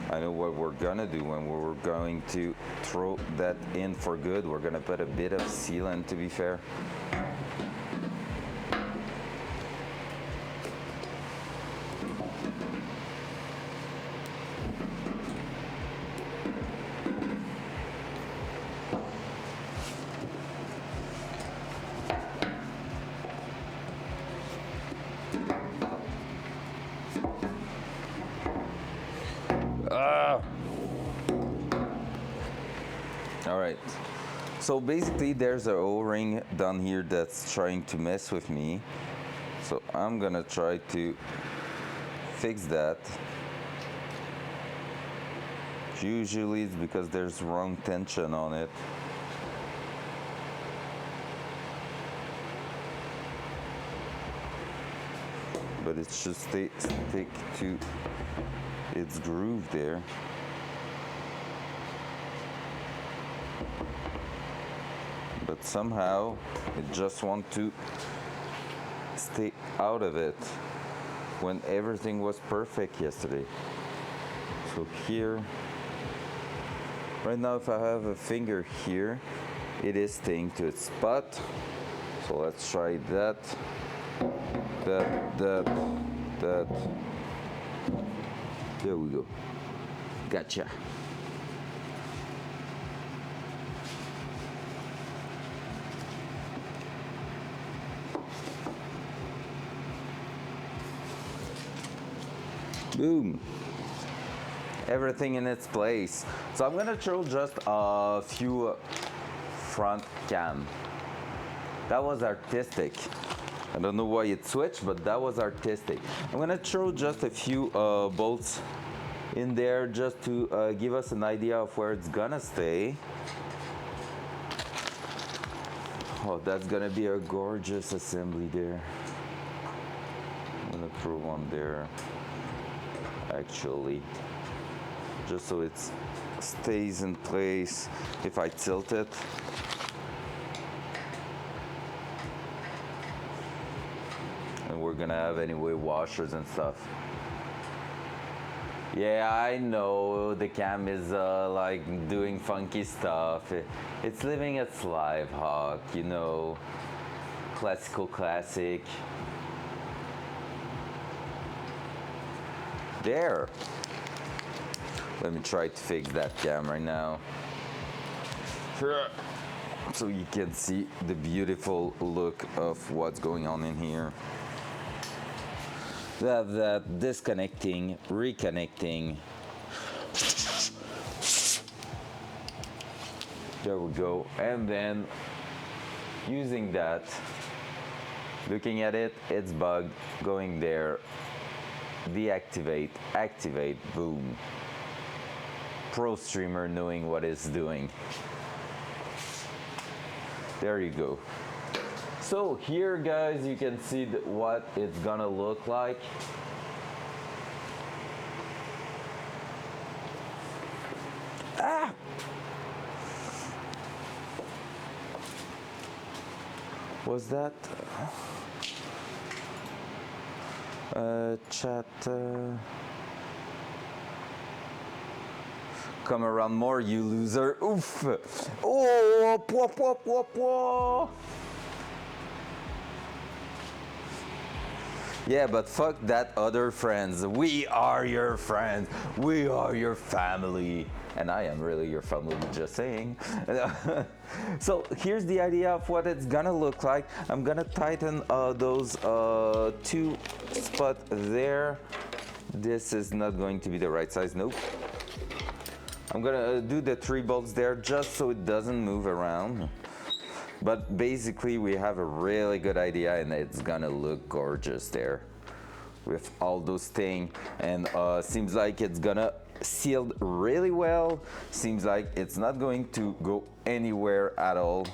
I know what we're gonna do when we're going to throw that in for good. We're gonna put a bit of sealant, to be fair. Alright, so basically there's an O-ring down here that's trying to mess with me. So I'm gonna try to fix that. Usually it's because there's wrong tension on it. But it should stick to its groove there. But somehow it just wants to stay out of it when everything was perfect yesterday. So here, right now if I have a finger here, it is staying to its spot. So let's try that. That. There we go. Gotcha. Boom. everything in its place. So I'm gonna throw just a few front cam. That was artistic. I don't know why it switched, but that was artistic. I'm gonna throw just a few bolts in there just to give us an idea of where it's gonna stay. Oh, that's gonna be a gorgeous assembly there. I'm gonna throw one there, actually, just so it stays in place if I tilt it. And we're gonna have anyway washers and stuff. Yeah, I know the cam is like doing funky stuff. It's living its life, Hawk, you know. Classic. There. Let me try to fix that cam right now. So you can see the beautiful look of what's going on in here. That disconnecting, reconnecting. There we go. And then using that, looking at it, it's bugged, going there, deactivate, activate, boom. Pro streamer knowing what it's doing. There you go. So here, guys, you can see what it's gonna look like. Ah! Was that chat? Come around more, you loser! Oof! Oh! Pwa, pwa, pwa, pwa. Yeah, but fuck that other friends. We are your friends. We are your family. And I am really your family, just saying. So here's the idea of what it's gonna look like. I'm gonna tighten those two spots there. This is not going to be the right size, nope. I'm gonna do the 3 bolts there just so it doesn't move around. But basically we have a really good idea and it's gonna look gorgeous there with all those things, and seems like it's gonna seal really well. Seems like it's not going to go anywhere at all.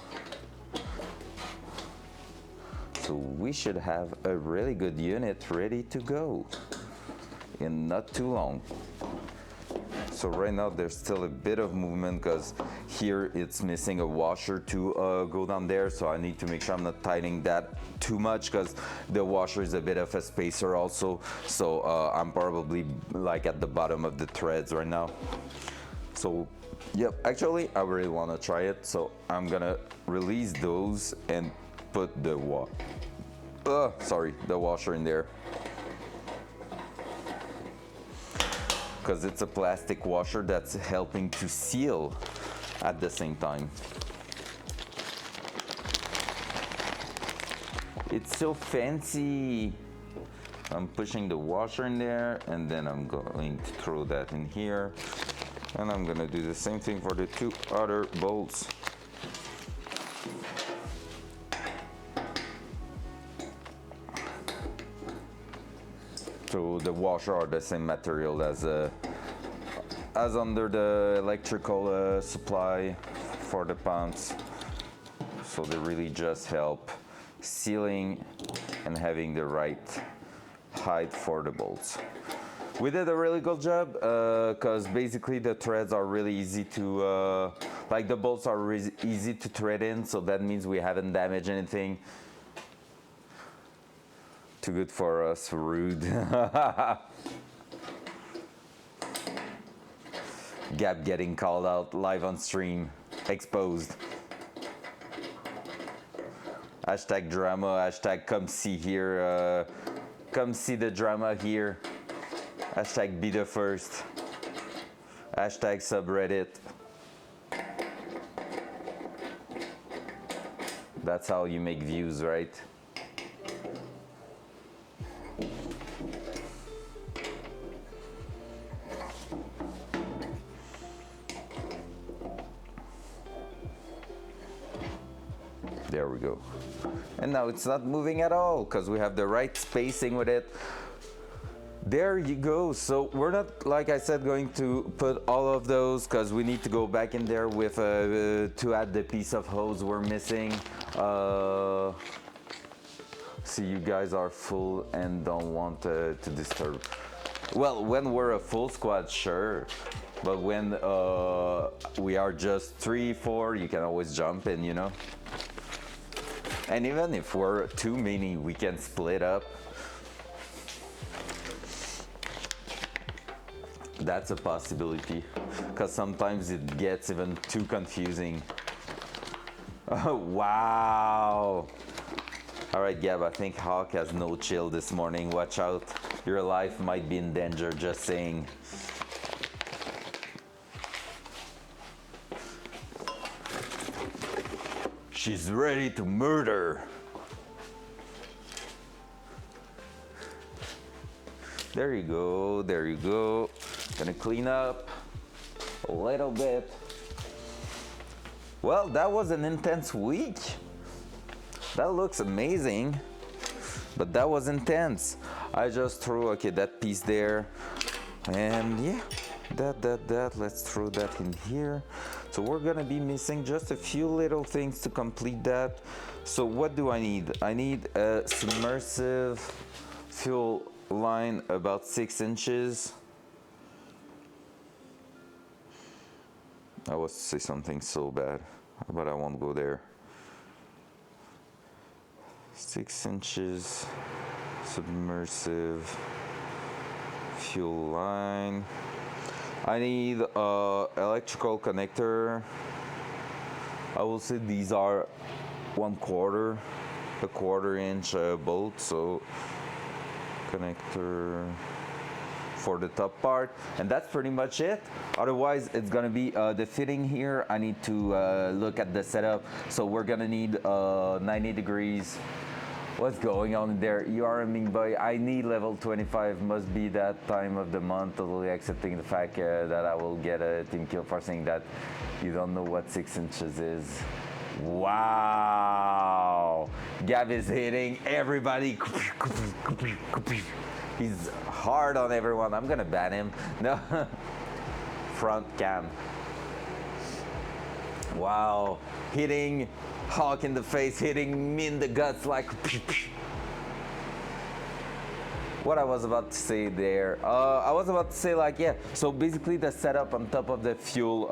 So we should have a really good unit ready to go in not too long. So right now there's still a bit of movement because here it's missing a washer to go down there, so I need to make sure I'm not tightening that too much because the washer is a bit of a spacer also. So I'm probably like at the bottom of the threads right now. So yep, actually I really want to try it, so I'm gonna release those and put the washer in there. Because it's a plastic washer that's helping to seal at the same time. It's so fancy. I'm pushing the washer in there and then I'm going to throw that in here. And I'm gonna do the same thing for the 2 other bolts. So the washer are the same material as under the electrical supply for the pumps. So they really just help sealing and having the right height for the bolts. We did a really good job because basically the threads are really easy to, like the bolts are easy to thread in, so that means we haven't damaged anything. Too good for us, rude. Gap getting called out live on stream, exposed. Hashtag drama, hashtag come see here, come see the drama here. Hashtag be the first. Hashtag subreddit. That's how you make views, right? There we go. And now it's not moving at all because we have the right spacing with it. There you go. So we're not, like I said, going to put all of those because we need to go back in there with to add the piece of hose we're missing. See, you guys are full and don't want to disturb. Well, when we're a full squad, sure. But when we are just 3, 4, you can always jump in, you know. And even if we're too many, we can split up. That's a possibility, because sometimes it gets even too confusing. Oh, wow. All right, Gab, I think Hawk has no chill this morning. Watch out. Your life might be in danger, just saying. She's ready to murder. There you go, there you go. Gonna clean up a little bit. Well, that was an intense week. That looks amazing, but that was intense. I just threw, okay, that piece there. And yeah, that, let's throw that in here. So we're gonna be missing just a few little things to complete that. So what do I need? I need a submersive fuel line about 6 inches. I was to say something so bad, but I won't go there. 6 inches submersive fuel line. I need electrical connector. I will say these are 1/4, a 1/4 inch bolt, so connector for the top part, and that's pretty much it. Otherwise, it's gonna be the fitting here. I need to look at the setup, so we're gonna need 90 degrees. What's going on there? You are a mean boy. I need level 25. Must be that time of the month. Totally accepting the fact that I will get a team kill for saying that you don't know what 6 inches is. Wow. Gab is hitting everybody. He's hard on everyone. I'm gonna ban him. No. Front cam. Wow. Hitting Hawk in the face, hitting me in the guts like. What I was about to say there, I was about to say, like, yeah, so basically the setup on top of the fuel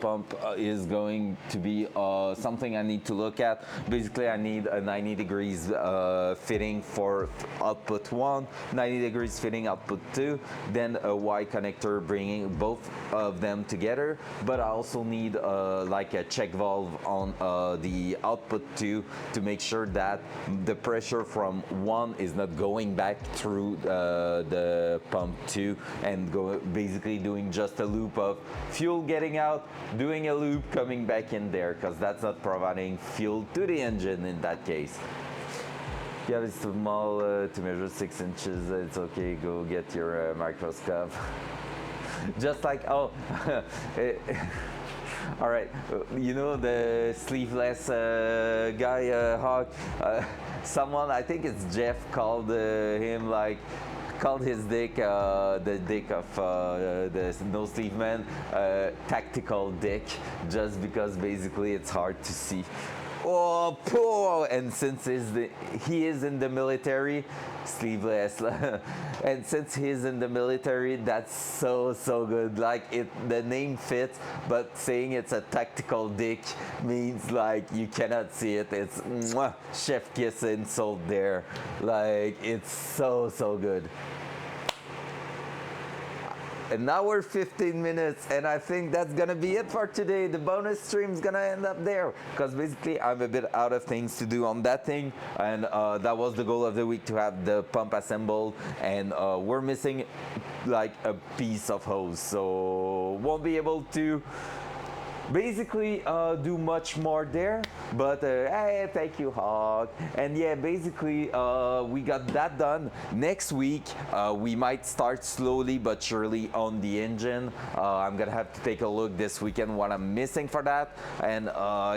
pump is going to be something I need to look at. Basically, I need a 90 degrees fitting for output 1, 90 degrees fitting output 2, then a Y connector bringing both of them together, but I also need like a check valve on the output 2 to make sure that the pressure from 1 is not going back through the pump 2 and basically doing just a loop of fuel getting out, doing a loop, coming back in there, because that's not providing fuel to the engine in that case. Yeah, it's too small to measure 6 inches. It's okay, go get your microscope. Just like, oh, all right, you know the sleeveless guy, Hawk? Someone, I think it's Jeff, called him like, called his dick, the dick of the no sleeve man, tactical dick, just because basically it's hard to see. Oh, poor! And since he is in the military, sleeveless, and since he's in the military, that's so good. Like the name fits, but saying it's a tactical dick means like you cannot see it. It's mwah, chef kiss insult there. Like it's so good. An hour 15 minutes, and I think that's gonna be it for today. The bonus stream's gonna end up there because basically I'm a bit out of things to do on that thing, and that was the goal of the week, to have the pump assembled, and we're missing like a piece of hose, so won't be able to basically do much more there, but hey, thank you, Hawk. And yeah, basically we got that done. Next week we might start slowly but surely on the engine. I'm gonna have to take a look this weekend what I'm missing for that. And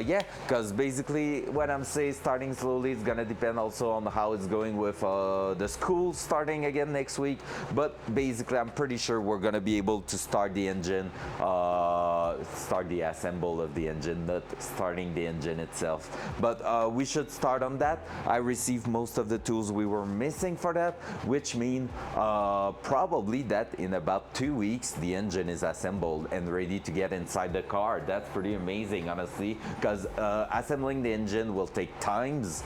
yeah, because basically when I'm saying starting slowly, it's gonna depend also on how it's going with the school starting again next week. But basically I'm pretty sure we're gonna be able to start the engine, start the assemble of the engine, not starting the engine itself. But we should start on that. I received most of the tools we were missing for that, which mean probably that in about 2 weeks the engine is assembled and ready to get inside the car. That's pretty amazing, honestly, because assembling the engine will take times,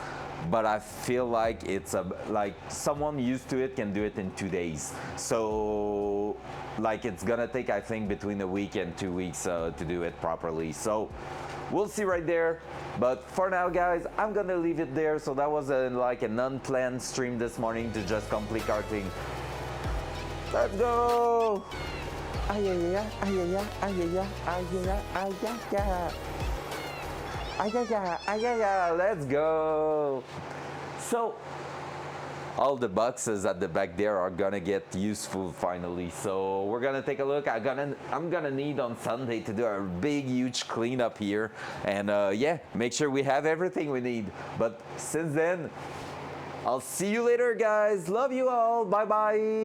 but I feel like it's like someone used to it can do it in 2 days. So like it's gonna take, I think, between a week and 2 weeks to do it properly. So we'll see right there. But for now, guys, I'm gonna leave it there. So that was like an unplanned stream this morning to just complete karting. Let's go! Ay, ay, ay, ay, ay, ay, ay, ay, ay, ay, ay. Ay, ay, ay, ay, ay, ay, let's go! So, all the boxes at the back there are gonna get useful finally. So we're gonna take a look. I'm gonna need on Sunday to do a big, huge cleanup here. And yeah, make sure we have everything we need. But since then, I'll see you later, guys. Love you all. Bye-bye.